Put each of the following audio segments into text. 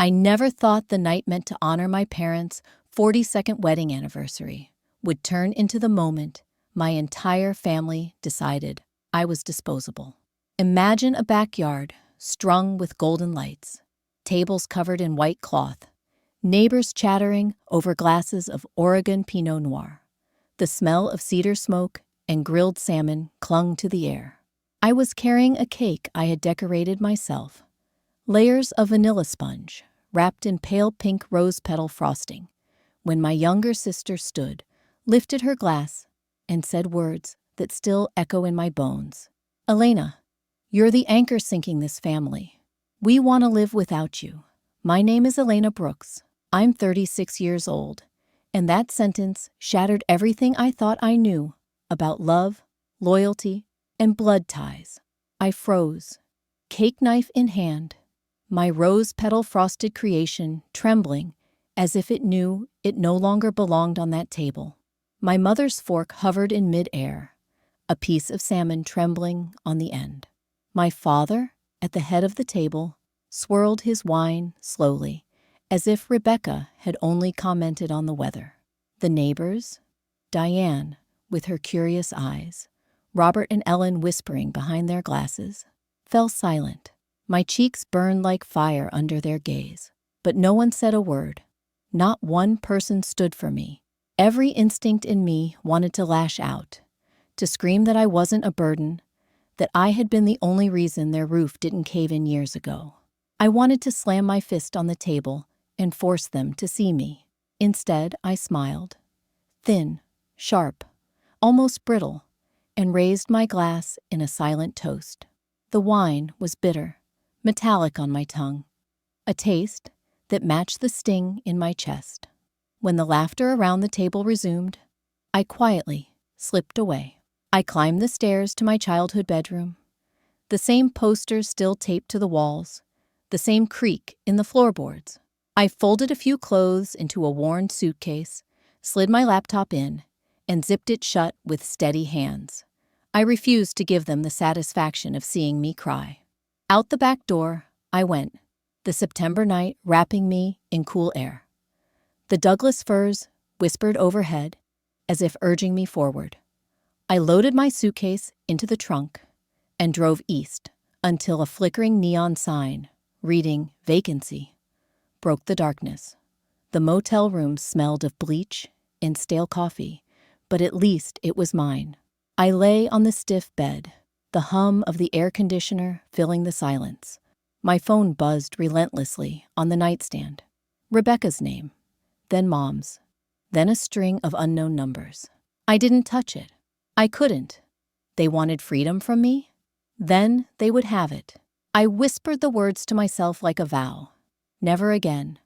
I never thought the night meant to honor my parents' 42nd wedding anniversary would turn into the moment my entire family decided I was disposable. Imagine a backyard strung with golden lights, tables covered in white cloth, neighbors chattering over glasses of Oregon Pinot Noir. The smell of cedar smoke and grilled salmon clung to the air. I was carrying a cake I had decorated myself, layers of vanilla sponge wrapped in pale pink rose petal frosting, when my younger sister stood, lifted her glass, and said words that still echo in my bones. "Elena, you're the anchor sinking this family. We want to live without you. My name is Elena Brooks. I'm 36 years old." And that sentence shattered everything I thought I knew about love, loyalty, and blood ties. I froze, cake knife in hand, my rose petal frosted creation trembling as if it knew it no longer belonged on that table. My mother's fork hovered in mid-air, a piece of salmon trembling on the end. My father, at the head of the table, swirled his wine slowly, as if Rebecca had only commented on the weather. The neighbors, Diane with her curious eyes, Robert and Ellen whispering behind their glasses, fell silent. My cheeks burned like fire under their gaze, but no one said a word. Not one person stood for me. Every instinct in me wanted to lash out, to scream that I wasn't a burden, that I had been the only reason their roof didn't cave in years ago. I wanted to slam my fist on the table and force them to see me. Instead, I smiled, thin, sharp, almost brittle, and raised my glass in a silent toast. The wine was bitter, metallic on my tongue, a taste that matched the sting in my chest. When the laughter around the table resumed, I quietly slipped away. I climbed the stairs to my childhood bedroom, the same posters still taped to the walls, the same creak in the floorboards. I folded a few clothes into a worn suitcase, slid my laptop in, and zipped it shut with steady hands. I refused to give them the satisfaction of seeing me cry. Out the back door, I went, the September night wrapping me in cool air. The Douglas firs whispered overhead, as if urging me forward. I loaded my suitcase into the trunk and drove east until a flickering neon sign, reading "Vacancy," broke the darkness. The motel room smelled of bleach and stale coffee, but at least it was mine. I lay on the stiff bed, the hum of the air conditioner filling the silence. My phone buzzed relentlessly on the nightstand. Rebecca's name, then Mom's, then a string of unknown numbers. I didn't touch it. I couldn't. They wanted freedom from me? Then they would have it. I whispered the words to myself like a vow. Never again.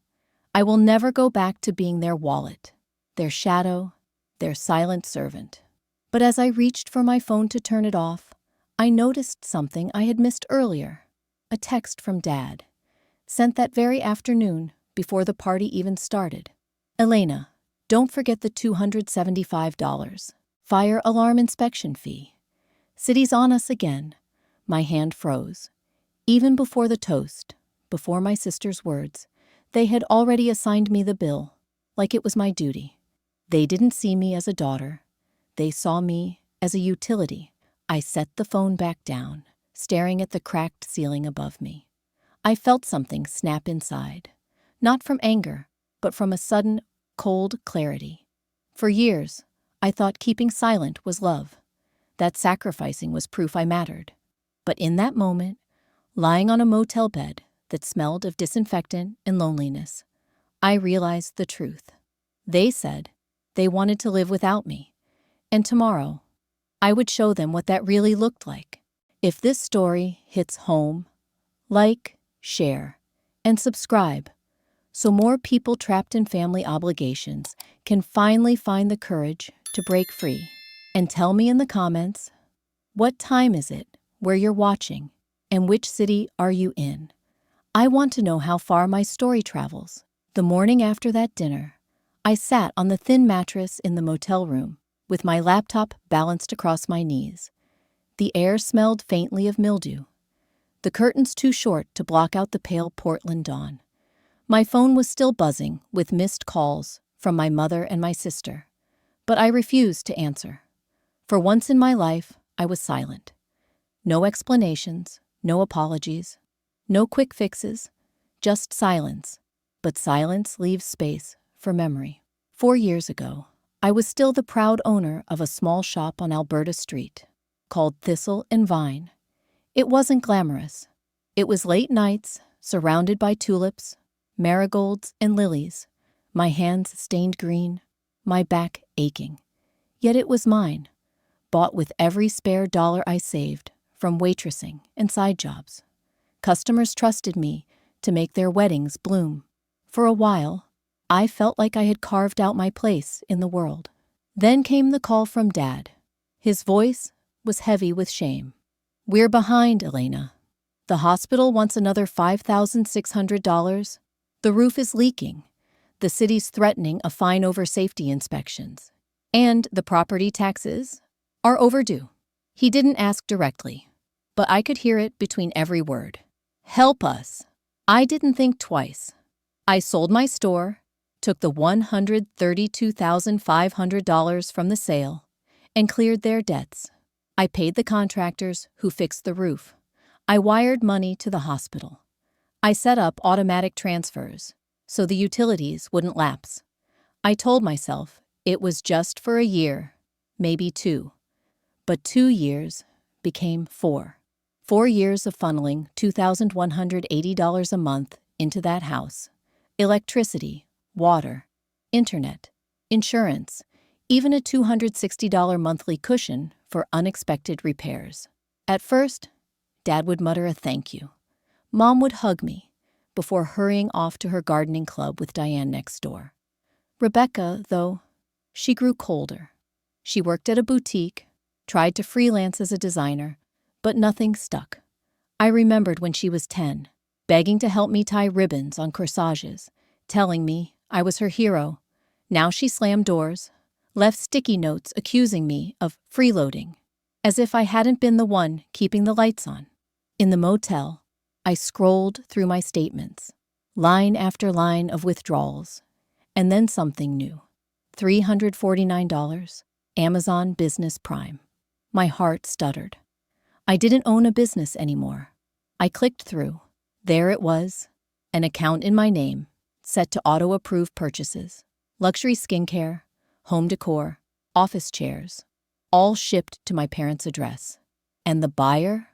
I will never go back to being their wallet, their shadow, their silent servant. But as I reached for my phone to turn it off, I noticed something I had missed earlier. A text from Dad, sent that very afternoon before the party even started. "Elena, don't forget the $275 fire alarm inspection fee. City's on us again." My hand froze. Even before the toast, before my sister's words, they had already assigned me the bill, like it was my duty. They didn't see me as a daughter. They saw me as a utility. I set the phone back down, staring at the cracked ceiling above me. I felt something snap inside, not from anger, but from a sudden, cold clarity. For years, I thought keeping silent was love, that sacrificing was proof I mattered. But in that moment, lying on a motel bed that smelled of disinfectant and loneliness, I realized the truth. They said they wanted to live without me, and tomorrow, I would show them what that really looked like. If this story hits home, like, share, and subscribe, so more people trapped in family obligations can finally find the courage to break free. And tell me in the comments, what time is it where you're watching, and which city are you in? I want to know how far my story travels. The morning after that dinner, I sat on the thin mattress in the motel room, with my laptop balanced across my knees. The air smelled faintly of mildew, the curtains too short to block out the pale Portland dawn. My phone was still buzzing with missed calls from my mother and my sister, but I refused to answer. For once in my life, I was silent. No explanations, no apologies, no quick fixes, just silence. But silence leaves space for memory. 4 years ago, I was still the proud owner of a small shop on Alberta Street called Thistle Vine. It wasn't glamorous. It was late nights, surrounded by tulips, marigolds, and lilies, my hands stained green, my back aching. Yet it was mine, bought with every spare dollar I saved from waitressing and side jobs. Customers trusted me to make their weddings bloom. For a while, I felt like I had carved out my place in the world. Then came the call from Dad. His voice was heavy with shame. "We're behind, Elena. The hospital wants another $5,600. The roof is leaking. The city's threatening a fine over safety inspections. And the property taxes are overdue." He didn't ask directly, but I could hear it between every word. "Help us." I didn't think twice. I sold my store, took the $132,500 from the sale, and cleared their debts. I paid the contractors who fixed the roof. I wired money to the hospital. I set up automatic transfers so the utilities wouldn't lapse. I told myself it was just for a year, maybe 2. But 2 years became 4. 4 years of funneling $2,180 a month into that house. Electricity, water, internet, insurance, even a $260 monthly cushion for unexpected repairs. At first, Dad would mutter a thank you. Mom would hug me before hurrying off to her gardening club with Diane next door. Rebecca, though, she grew colder. She worked at a boutique, tried to freelance as a designer, but nothing stuck. I remembered when she was 10, begging to help me tie ribbons on corsages, telling me I was her hero. Now she slammed doors, left sticky notes accusing me of freeloading, as if I hadn't been the one keeping the lights on. In the motel, I scrolled through my statements, line after line of withdrawals, and then something new. $349, Amazon Business Prime. My heart stuttered. I didn't own a business anymore. I clicked through. There it was, an account in my name, set to auto-approve purchases. Luxury skincare, home decor, office chairs, all shipped to my parents' address. And the buyer?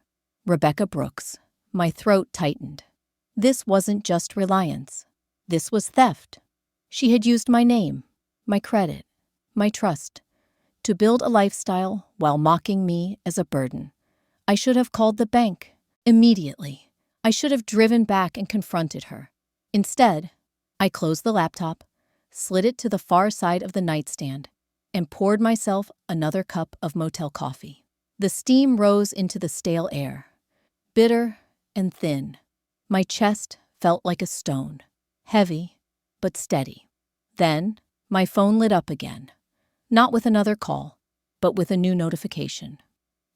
Rebecca Brooks. My throat tightened. This wasn't just reliance. This was theft. She had used my name, my credit, my trust, to build a lifestyle while mocking me as a burden. I should have called the bank immediately. I should have driven back and confronted her. Instead, I closed the laptop, slid it to the far side of the nightstand, and poured myself another cup of motel coffee. The steam rose into the stale air, bitter and thin. My chest felt like a stone, heavy but steady. Then, my phone lit up again, not with another call, but with a new notification.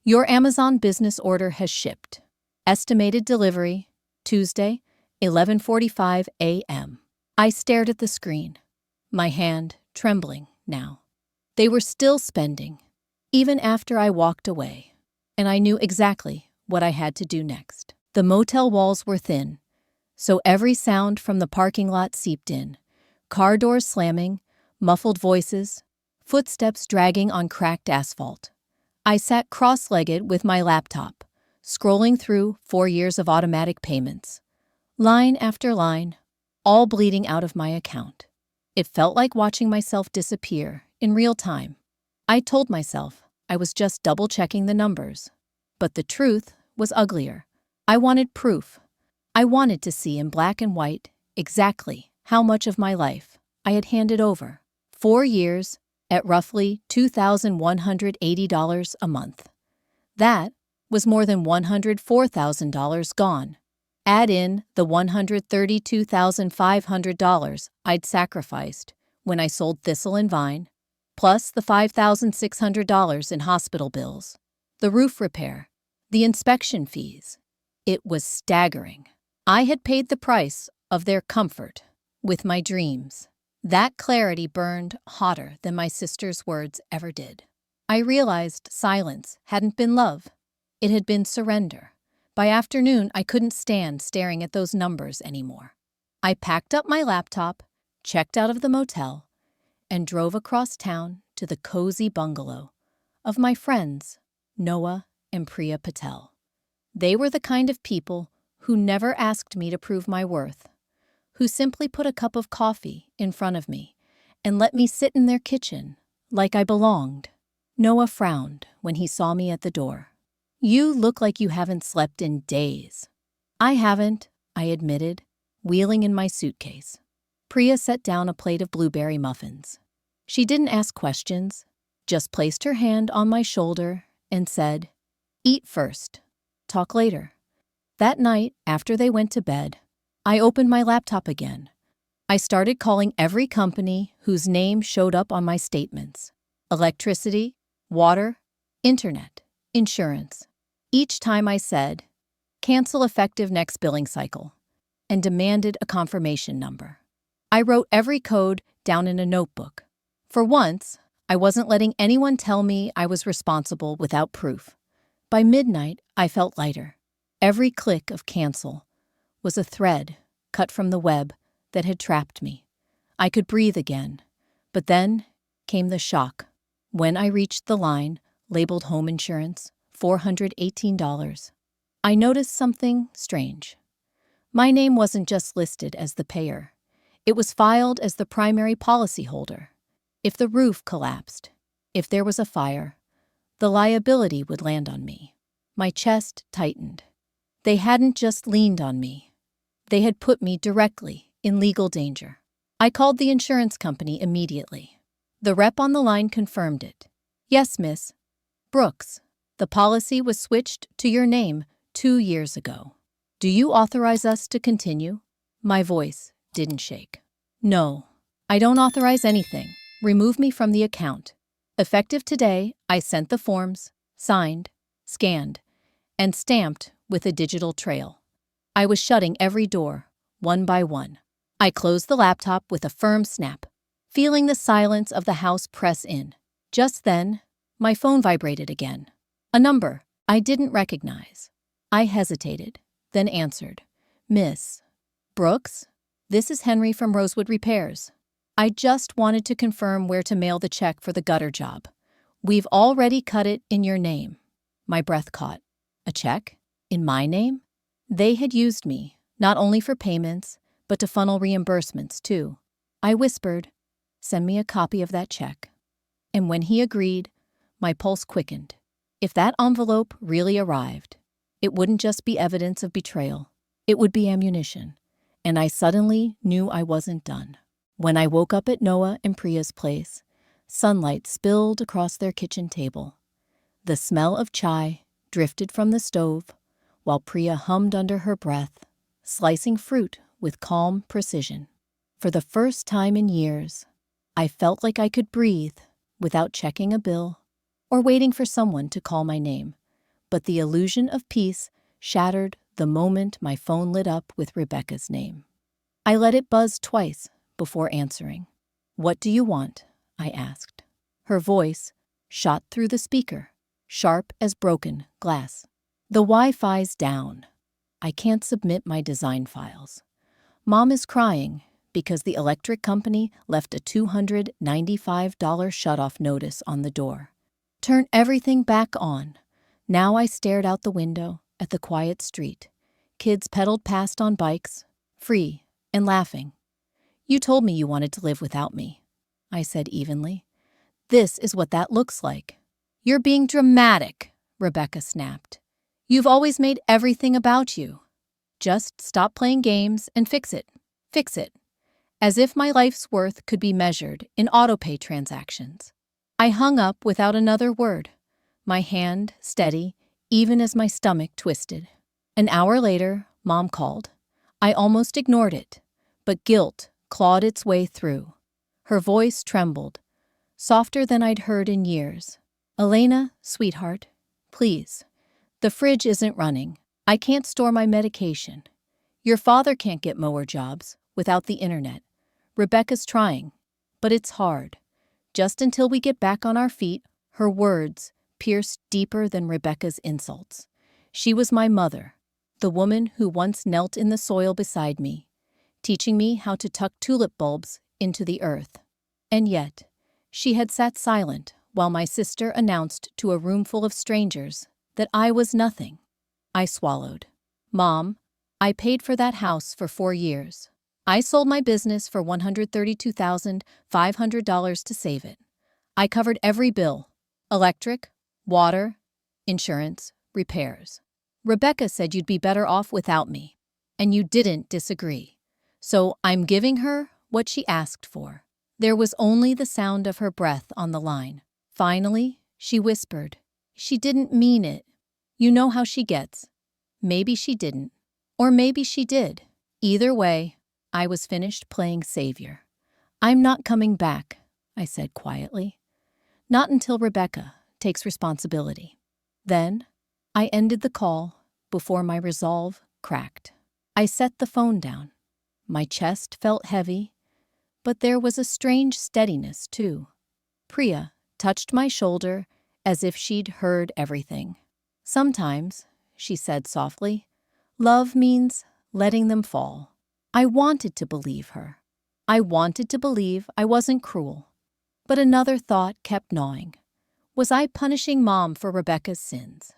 Your Amazon business order has shipped. Estimated delivery, Tuesday, 11:45 a.m. I stared at the screen, my hand trembling now. They were still spending, even after I walked away, and I knew exactly what I had to do next. The motel walls were thin, so every sound from the parking lot seeped in. Car doors slamming, muffled voices, footsteps dragging on cracked asphalt. I sat cross-legged with my laptop, scrolling through 4 years of automatic payments. Line after line, all bleeding out of my account. It felt like watching myself disappear in real time. I told myself I was just double-checking the numbers. But the truth was uglier. I wanted proof. I wanted to see in black and white exactly how much of my life I had handed over. 4 years at roughly $2,180 a month. That was more than $104,000 gone. Add in the $132,500 I'd sacrificed when I sold Thistle Vine, plus the $5,600 in hospital bills, the roof repair, the inspection fees. It was staggering. I had paid the price of their comfort. with my dreams. That clarity burned hotter than my sister's words ever did. I realized silence hadn't been love. It had been surrender. By afternoon, I couldn't stand staring at those numbers anymore. I packed up my laptop, checked out of the motel, and drove across town to the cozy bungalow of my friends, Noah and Priya Patel. They were the kind of people who never asked me to prove my worth, who simply put a cup of coffee in front of me and let me sit in their kitchen like I belonged. Noah frowned when he saw me at the door. "You look like you haven't slept in days." "I haven't," I admitted, wheeling in my suitcase. Priya set down a plate of blueberry muffins. She didn't ask questions, just placed her hand on my shoulder and said, "Eat first. Talk later." That night, after they went to bed, I opened my laptop again. I started calling every company whose name showed up on my statements. Electricity, water, internet, insurance. Each time I said, "Cancel effective next billing cycle," and demanded a confirmation number. I wrote every code down in a notebook. For once, I wasn't letting anyone tell me I was responsible without proof. By midnight, I felt lighter. Every click of cancel was a thread cut from the web that had trapped me. I could breathe again, but then came the shock. When I reached the line labeled home insurance, $418, I noticed something strange. My name wasn't just listed as the payer. It was filed as the primary policyholder. If the roof collapsed, if there was a fire, the liability would land on me. My chest tightened. They hadn't just leaned on me. They had put me directly in legal danger. I called the insurance company immediately. The rep on the line confirmed it. "Yes, Miss Brooks, the policy was switched to your name 2 years ago. Do you authorize us to continue?" My voice didn't shake. "No, I don't authorize anything. Remove me from the account. Effective today, I sent the forms, signed, scanned, and stamped with a digital trail. I was shutting every door, one by one. I closed the laptop with a firm snap, feeling the silence of the house press in. Just then, my phone vibrated again. A number I didn't recognize. I hesitated, then answered. "Miss Brooks, this is Henry from Rosewood Repairs. I just wanted to confirm where to mail the check for the gutter job. We've already cut it in your name." My breath caught. A check? In my name? They had used me, not only for payments, but to funnel reimbursements, too. I whispered, "Send me a copy of that check." And when he agreed, my pulse quickened. If that envelope really arrived, it wouldn't just be evidence of betrayal. It would be ammunition. And I suddenly knew I wasn't done. When I woke up at Noah and Priya's place, sunlight spilled across their kitchen table. The smell of chai drifted from the stove, while Priya hummed under her breath, slicing fruit with calm precision. For the first time in years, I felt like I could breathe without checking a bill or waiting for someone to call my name. But the illusion of peace shattered the moment my phone lit up with Rebecca's name. I let it buzz twice before answering. "What do you want?" I asked. Her voice shot through the speaker, sharp as broken glass. "The Wi-Fi's down. I can't submit my design files. Mom is crying because the electric company left a $295 shutoff notice on the door. Turn everything back on." Now I stared out the window at the quiet street. Kids pedaled past on bikes, free and laughing. "You told me you wanted to live without me," I said evenly. "This is what that looks like." "You're being dramatic," Rebecca snapped. "You've always made everything about you. Just stop playing games and fix it. Fix it." As if my life's worth could be measured in autopay transactions. I hung up without another word, my hand steady even as my stomach twisted. An hour later, Mom called. I almost ignored it, but guilt clawed its way through. Her voice trembled, softer than I'd heard in years. "Elena, sweetheart, please. The fridge isn't running. I can't store my medication. Your father can't get mower jobs without the internet. Rebecca's trying, but it's hard. Just until we get back on our feet, her words pierced deeper than Rebecca's insults. She was my mother, the woman who once knelt in the soil beside me, teaching me how to tuck tulip bulbs into the earth. And yet, she had sat silent while my sister announced to a roomful of strangers that I was nothing. I swallowed. Mom, I paid for that house for 4 years. I sold my business for $132,500 to save it. I covered every bill: electric, water, insurance, repairs. Rebecca said you'd be better off without me, and you didn't disagree. So I'm giving her what she asked for. There was only the sound of her breath on the line. Finally, she whispered, "She didn't mean it. You know how she gets." Maybe she didn't. Or maybe she did. Either way, I was finished playing savior. "I'm not coming back," I said quietly. "Not until Rebecca takes responsibility." Then, I ended the call before my resolve cracked. I set the phone down. My chest felt heavy, but there was a strange steadiness, too. Priya touched my shoulder as if she'd heard everything. "Sometimes," she said softly, "love means letting them fall." I wanted to believe her. I wanted to believe I wasn't cruel. But another thought kept gnawing. Was I punishing Mom for Rebecca's sins?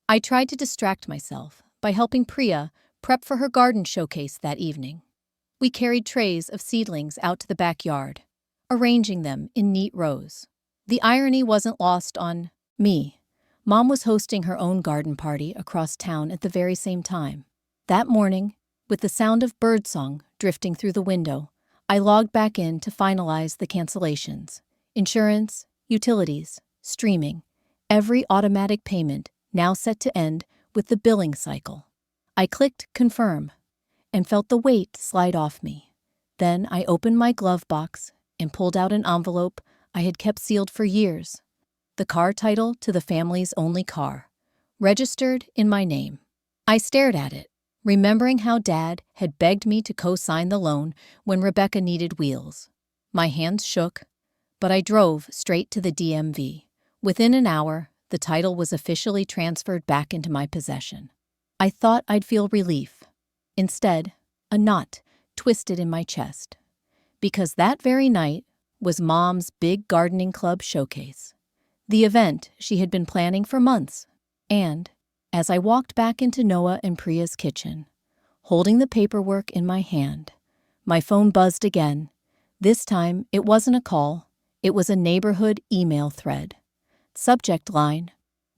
I tried to distract myself by helping Priya prep for her garden showcase that evening. We carried trays of seedlings out to the backyard, arranging them in neat rows. The irony wasn't lost on me. Mom was hosting her own garden party across town at the very same time. That morning, with the sound of birdsong drifting through the window, I logged back in to finalize the cancellations. Insurance, utilities, streaming, every automatic payment now set to end with the billing cycle. I clicked confirm and felt the weight slide off me. Then I opened my glove box and pulled out an envelope I had kept sealed for years. The car title to the family's only car, registered in my name. I stared at it, remembering how Dad had begged me to co-sign the loan when Rebecca needed wheels. My hands shook, but I drove straight to the DMV. Within an hour, the title was officially transferred back into my possession. I thought I'd feel relief. Instead, a knot twisted in my chest. Because that very night was Mom's big gardening club showcase. The event she had been planning for months. And, as I walked back into Noah and Priya's kitchen, holding the paperwork in my hand, my phone buzzed again. This time, it wasn't a call. It was a neighborhood email thread. Subject line,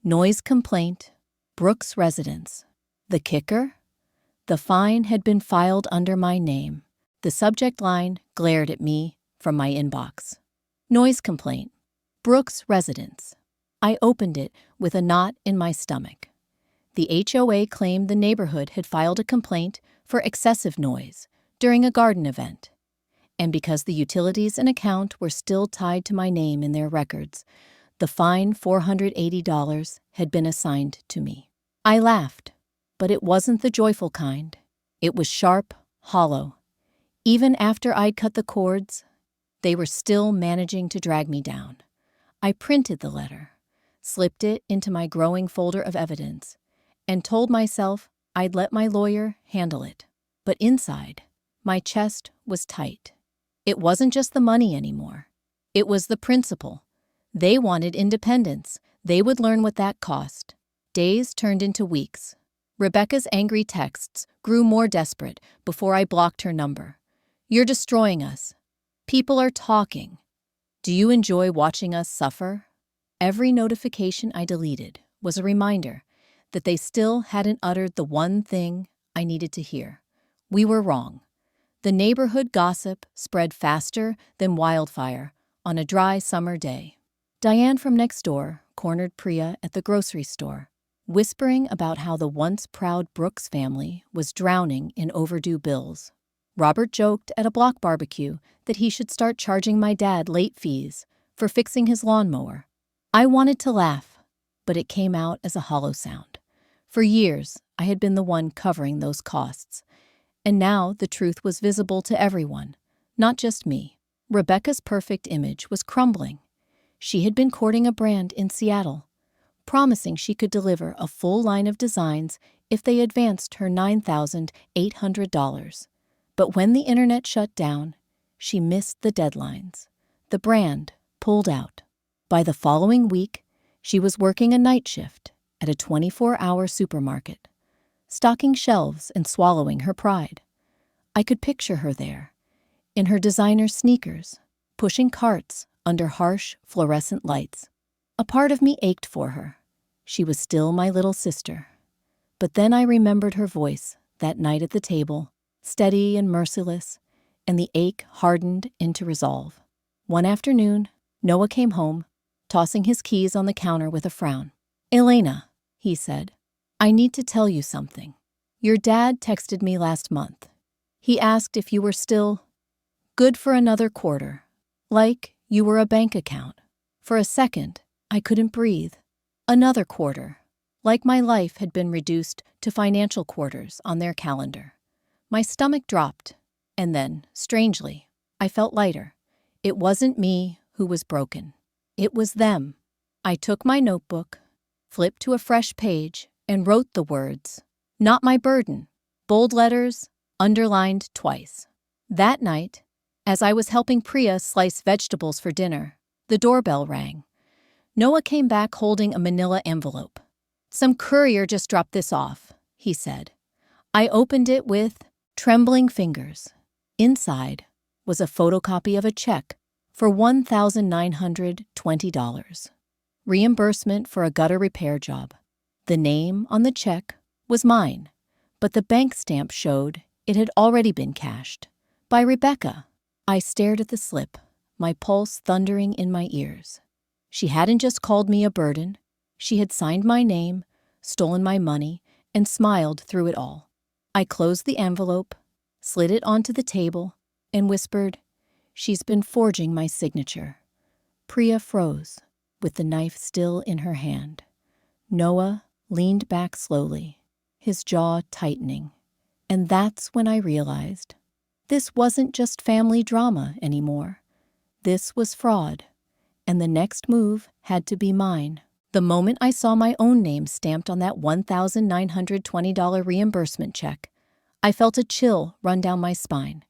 noise complaint, Brooks residence. The kicker? The fine had been filed under my name. The subject line glared at me from my inbox. Noise complaint, Brooks residence. I opened it with a knot in my stomach. The HOA claimed the neighborhood had filed a complaint for excessive noise during a garden event. And because the utilities and account were still tied to my name in their records, the fine $480 had been assigned to me. I laughed, but it wasn't the joyful kind. It was sharp, hollow. Even after I'd cut the cords, they were still managing to drag me down. I printed the letter, slipped it into my growing folder of evidence, and told myself I'd let my lawyer handle it. But inside, my chest was tight. It wasn't just the money anymore. It was the principle. They wanted independence. They would learn what that cost. Days turned into weeks. Rebecca's angry texts grew more desperate before I blocked her number. "You're destroying us. People are talking. Do you enjoy watching us suffer?" Every notification I deleted was a reminder that they still hadn't uttered the one thing I needed to hear. We were wrong. The neighborhood gossip spread faster than wildfire on a dry summer day. Diane from next door cornered Priya at the grocery store, whispering about how the once proud Brooks family was drowning in overdue bills. Robert joked at a block barbecue that he should start charging my dad late fees for fixing his lawnmower. I wanted to laugh, but it came out as a hollow sound. For years, I had been the one covering those costs, and now the truth was visible to everyone. Not just me. Rebecca's perfect image was crumbling. She had been courting a brand in Seattle, promising she could deliver a full line of designs if they advanced her $9,800. But when the internet shut down, she missed the deadlines. The brand pulled out. By the following week, she was working a night shift at a 24-hour supermarket, stocking shelves and swallowing her pride. I could picture her there, in her designer sneakers, pushing carts under harsh fluorescent lights. A part of me ached for her. She was still my little sister. But then I remembered her voice that night at the table, steady and merciless, and the ache hardened into resolve. One afternoon, Noah came home, tossing his keys on the counter with a frown. "Elena," he said, "I need to tell you something. Your dad texted me last month. He asked if you were still good for another quarter, like you were a bank account." For a second, I couldn't breathe. Another quarter, like my life had been reduced to financial quarters on their calendar. My stomach dropped, and then, strangely, I felt lighter. It wasn't me who was broken. It was them. I took my notebook, flipped to a fresh page, and wrote the words, "Not my burden," bold letters, underlined twice. That night, as I was helping Priya slice vegetables for dinner, the doorbell rang. Noah came back holding a manila envelope. "Some courier just dropped this off," he said. I opened it with trembling fingers. Inside was a photocopy of a check for $1,920. Reimbursement for a gutter repair job. The name on the check was mine, but the bank stamp showed it had already been cashed. By Rebecca. I stared at the slip, my pulse thundering in my ears. She hadn't just called me a burden. She had signed my name, stolen my money, and smiled through it all. I closed the envelope, slid it onto the table, and whispered, "She's been forging my signature." Priya froze, with the knife still in her hand. Noah leaned back slowly, his jaw tightening. And that's when I realized this wasn't just family drama anymore. This was fraud, and the next move had to be mine. The moment I saw my own name stamped on that $1,920 reimbursement check, I felt a chill run down my spine.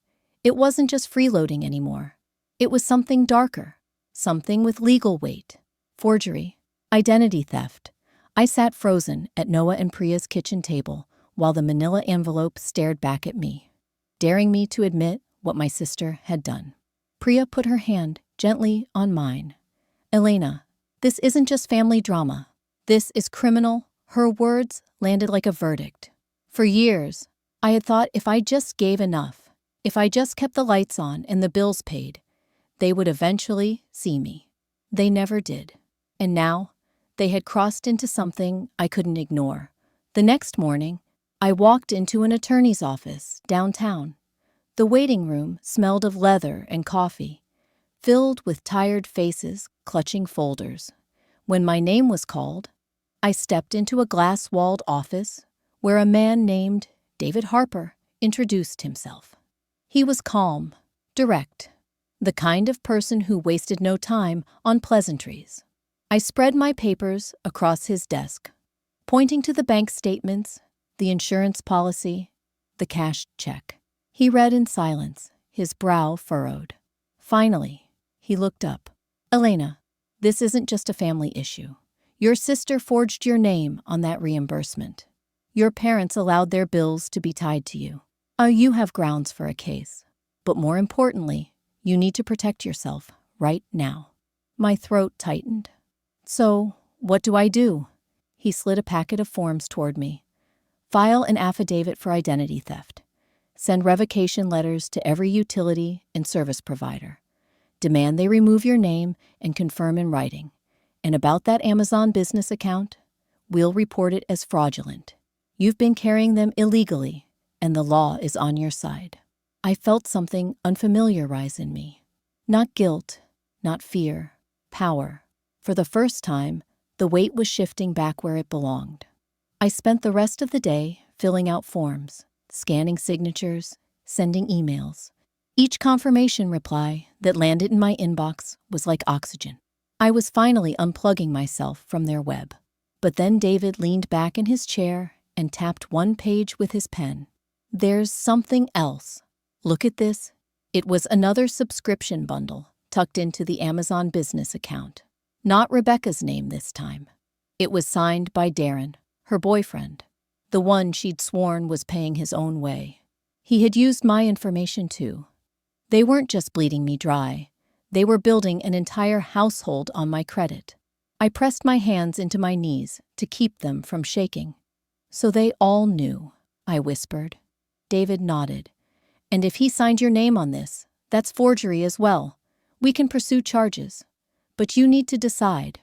It wasn't just freeloading anymore. It was something darker, something with legal weight. Forgery, identity theft. I sat frozen at Noah and Priya's kitchen table while the manila envelope stared back at me, daring me to admit what my sister had done. Priya put her hand gently on mine. "Elena, this isn't just family drama. This is criminal." Her words landed like a verdict. For years, I had thought if I just gave enough, if I just kept the lights on and the bills paid, they would eventually see me. They never did. And now, they had crossed into something I couldn't ignore. The next morning, I walked into an attorney's office downtown. The waiting room smelled of leather and coffee, filled with tired faces clutching folders. When my name was called, I stepped into a glass-walled office where a man named David Harper introduced himself. He was calm, direct, the kind of person who wasted no time on pleasantries. I spread my papers across his desk, pointing to the bank statements, the insurance policy, the cashed check. He read in silence, his brow furrowed. Finally, he looked up. "Elena, this isn't just a family issue. Your sister forged your name on that reimbursement. Your parents allowed their bills to be tied to you. You have grounds for a case. But more importantly, you need to protect yourself right now." My throat tightened. "So, what do I do?" He slid a packet of forms toward me. "File an affidavit for identity theft. Send revocation letters to every utility and service provider. Demand they remove your name and confirm in writing. And about that Amazon business account, we'll report it as fraudulent. You've been carrying them illegally, and the law is on your side." I felt something unfamiliar rise in me. Not guilt, not fear, power. For the first time, the weight was shifting back where it belonged. I spent the rest of the day filling out forms, scanning signatures, sending emails. Each confirmation reply that landed in my inbox was like oxygen. I was finally unplugging myself from their web. But then David leaned back in his chair and tapped one page with his pen. There's something else. Look at this. It was another subscription bundle tucked into the Amazon business account. Not Rebecca's name this time. It was signed by Darren, her boyfriend, the one she'd sworn was paying his own way. He had used my information too. They weren't just bleeding me dry. They were building an entire household on my credit. I pressed my hands into my knees to keep them from shaking. So they all knew, I whispered. David nodded. And if he signed your name on this, that's forgery as well. We can pursue charges. But you need to decide.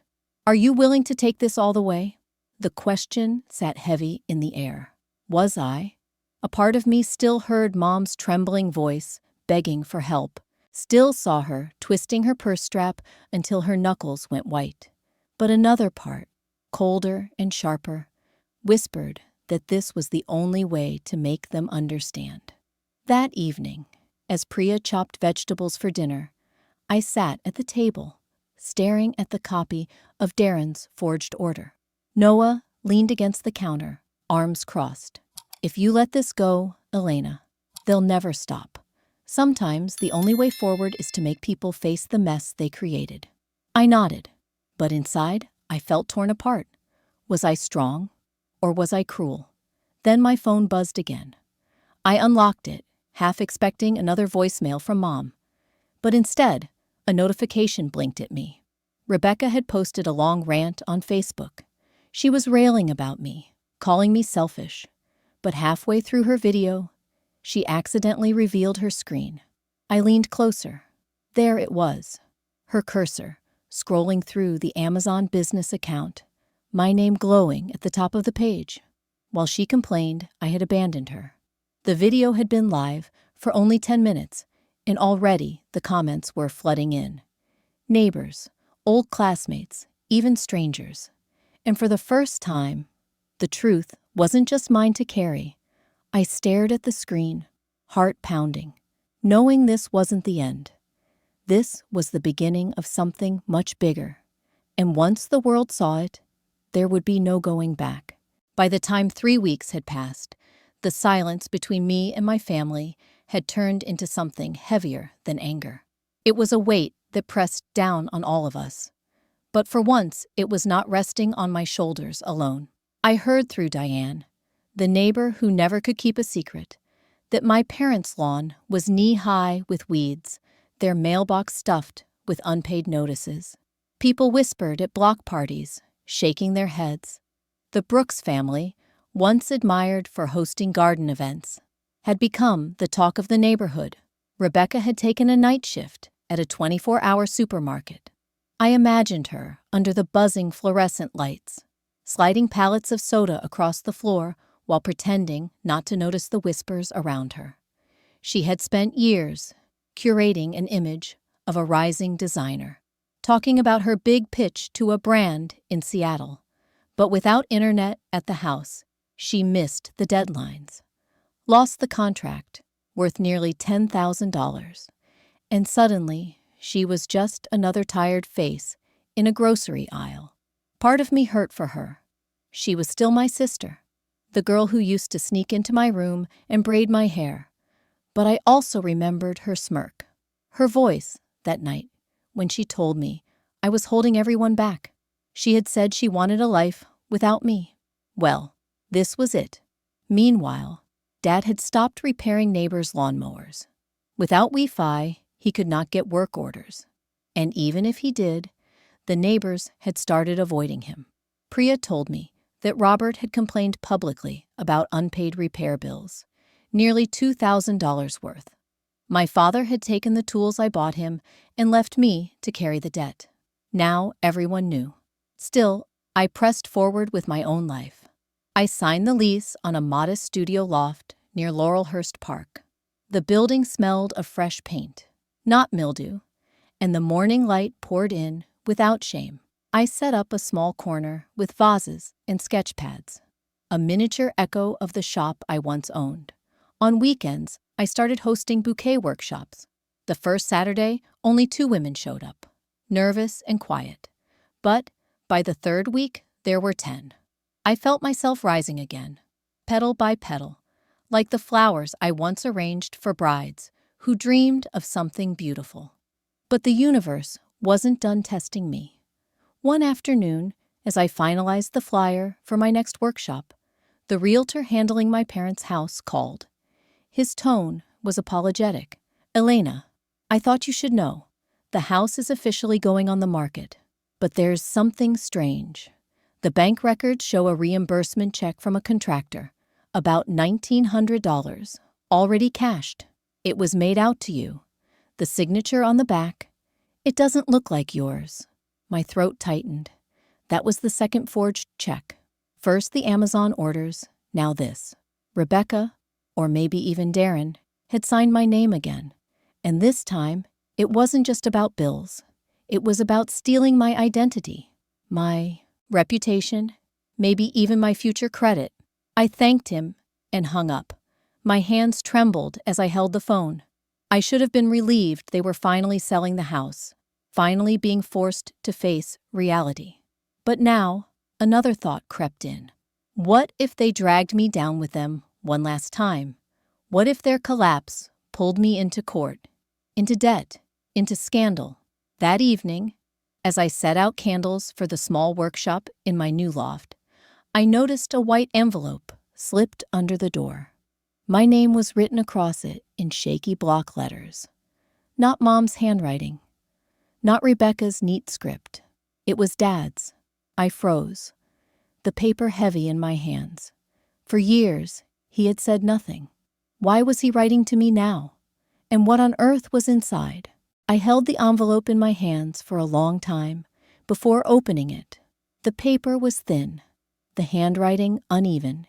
Are you willing to take this all the way? The question sat heavy in the air. Was I? A part of me still heard Mom's trembling voice, begging for help, still saw her twisting her purse strap until her knuckles went white. But another part, colder and sharper, whispered that this was the only way to make them understand. That evening, as Priya chopped vegetables for dinner, I sat at the table, staring at the copy of Darren's forged order. Noah leaned against the counter, arms crossed. If you let this go, Elena, they'll never stop. Sometimes the only way forward is to make people face the mess they created. I nodded, but inside I felt torn apart. Was I strong, or was I cruel? Then my phone buzzed again. I unlocked it, half expecting another voicemail from Mom. But instead, a notification blinked at me. Rebecca had posted a long rant on Facebook. She was railing about me, calling me selfish. But halfway through her video, she accidentally revealed her screen. I leaned closer. There it was, her cursor, scrolling through the Amazon business account, my name glowing at the top of the page. While she complained, I had abandoned her. The video had been live for only 10 minutes, and already the comments were flooding in. Neighbors, old classmates, even strangers. And for the first time, the truth wasn't just mine to carry. I stared at the screen, heart pounding, knowing this wasn't the end. This was the beginning of something much bigger. And once the world saw it, there would be no going back. By the time 3 weeks had passed, the silence between me and my family had turned into something heavier than anger. It was a weight that pressed down on all of us. But for once, it was not resting on my shoulders alone. I heard through Diane, the neighbor who never could keep a secret, that my parents' lawn was knee-high with weeds, their mailbox stuffed with unpaid notices. People whispered at block parties, shaking their heads. The Brooks family, once admired for hosting garden events, had become the talk of the neighborhood. Rebecca had taken a night shift at a 24-hour supermarket. I imagined her under the buzzing fluorescent lights, sliding pallets of soda across the floor while pretending not to notice the whispers around her. She had spent years curating an image of a rising designer, talking about her big pitch to a brand in Seattle. But without internet at the house, she missed the deadlines, lost the contract, worth nearly $10,000, and suddenly she was just another tired face in a grocery aisle. Part of me hurt for her. She was still my sister, the girl who used to sneak into my room and braid my hair. But I also remembered her smirk, her voice that night when she told me I was holding everyone back. She had said she wanted a life without me. Well, this was it. Meanwhile, Dad had stopped repairing neighbors' lawnmowers. Without Wi-Fi, he could not get work orders. And even if he did, the neighbors had started avoiding him. Priya told me that Robert had complained publicly about unpaid repair bills, nearly $2,000 worth. My father had taken the tools I bought him and left me to carry the debt. Now everyone knew. Still, I pressed forward with my own life. I signed the lease on a modest studio loft near Laurelhurst Park. The building smelled of fresh paint, not mildew, and the morning light poured in without shame. I set up a small corner with vases and sketch pads, a miniature echo of the shop I once owned, On weekends, I started hosting bouquet workshops. The first Saturday, only 2 women showed up, nervous and quiet. But by the third week, there were 10. I felt myself rising again, petal by petal, like the flowers I once arranged for brides who dreamed of something beautiful. But the universe wasn't done testing me. One afternoon, as I finalized the flyer for my next workshop, the realtor handling my parents' house called. His tone was apologetic. "Elena, I thought you should know. The house is officially going on the market. But there's something strange. The bank records show a reimbursement check from a contractor, about $1,900, already cashed. It was made out to you. The signature on the back. It doesn't look like yours." My throat tightened. That was the second forged check. First the Amazon orders, now this. Rebecca, or maybe even Darren, had signed my name again. And this time, it wasn't just about bills. It was about stealing my identity, my reputation, maybe even my future credit. I thanked him and hung up. My hands trembled as I held the phone. I should have been relieved they were finally selling the house, finally being forced to face reality. But now, another thought crept in. What if they dragged me down with them one last time? What if their collapse pulled me into court, into debt, into scandal? That evening, as I set out candles for the small workshop in my new loft, I noticed a white envelope slipped under the door. My name was written across it in shaky block letters. Not Mom's handwriting. Not Rebecca's neat script. It was Dad's. I froze, the paper heavy in my hands. For years, he had said nothing. Why was he writing to me now? And what on earth was inside? I held the envelope in my hands for a long time before opening it. The paper was thin, the handwriting uneven,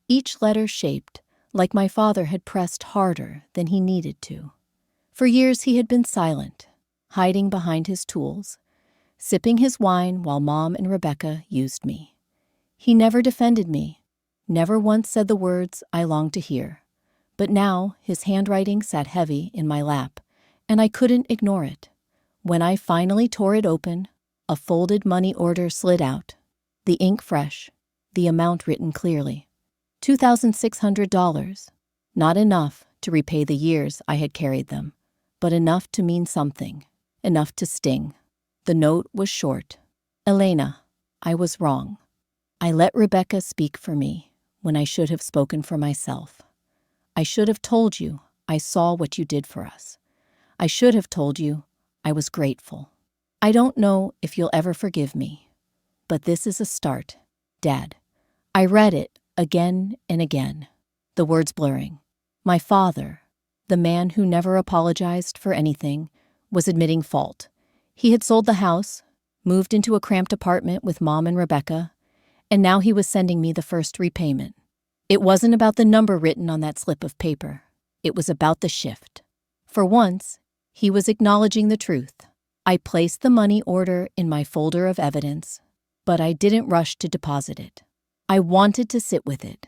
each letter shaped like my father had pressed harder than he needed to. For years he had been silent, hiding behind his tools, sipping his wine while Mom and Rebecca used me. He never defended me, never once said the words I longed to hear. But now his handwriting sat heavy in my lap, and I couldn't ignore it. When I finally tore it open, a folded money order slid out, the ink fresh, the amount written clearly. $2,600. Not enough to repay the years I had carried them, but enough to mean something, enough to sting. The note was short. "Elena, I was wrong. I let Rebecca speak for me when I should have spoken for myself. I should have told you I saw what you did for us. I should have told you I was grateful. I don't know if you'll ever forgive me, but this is a start, Dad." I read it again and again, the words blurring. My father, the man who never apologized for anything, was admitting fault. He had sold the house, moved into a cramped apartment with Mom and Rebecca, and now he was sending me the first repayment. It wasn't about the number written on that slip of paper. It was about the shift. For once, he was acknowledging the truth. I placed the money order in my folder of evidence, but I didn't rush to deposit it. I wanted to sit with it,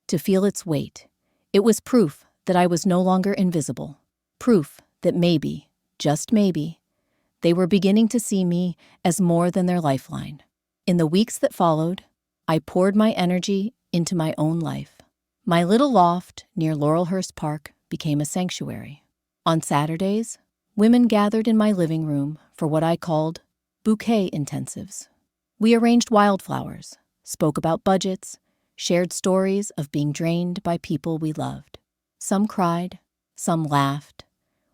to feel its weight. It was proof that I was no longer invisible. Proof that maybe, just maybe, they were beginning to see me as more than their lifeline. In the weeks that followed, I poured my energy into my own life. My little loft near Laurelhurst Park became a sanctuary. On Saturdays, women gathered in my living room for what I called bouquet intensives. We arranged wildflowers, spoke about budgets, shared stories of being drained by people we loved. Some cried, some laughed.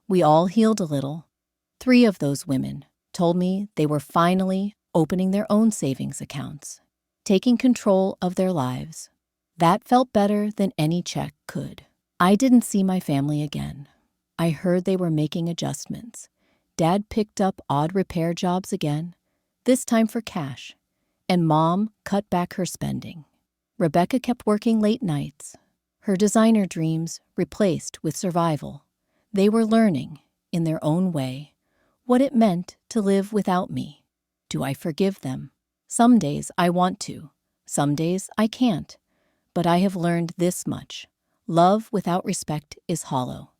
We all healed a little. 3 of those women told me they were finally opening their own savings accounts, taking control of their lives. That felt better than any check could. I didn't see my family again. I heard they were making adjustments. Dad picked up odd repair jobs again, this time for cash, and Mom cut back her spending. Rebecca kept working late nights, her designer dreams replaced with survival. They were learning, in their own way, what it meant to live without me. Do I forgive them? Some days I want to, some days I can't. But I have learned this much. Love without respect is hollow,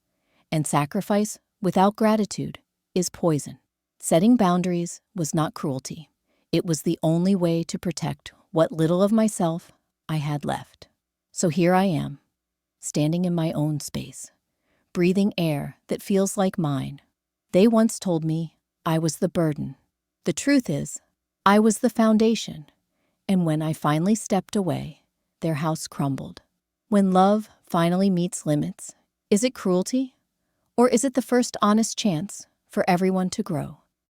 and sacrifice without gratitude is poison. Setting boundaries was not cruelty. It was the only way to protect what little of myself I had left. So here I am, standing in my own space, breathing air that feels like mine. They once told me I was the burden. The truth is, I was the foundation. And when I finally stepped away, their house crumbled. When love finally meets limits, is it cruelty? Or is it the first honest chance for everyone to grow?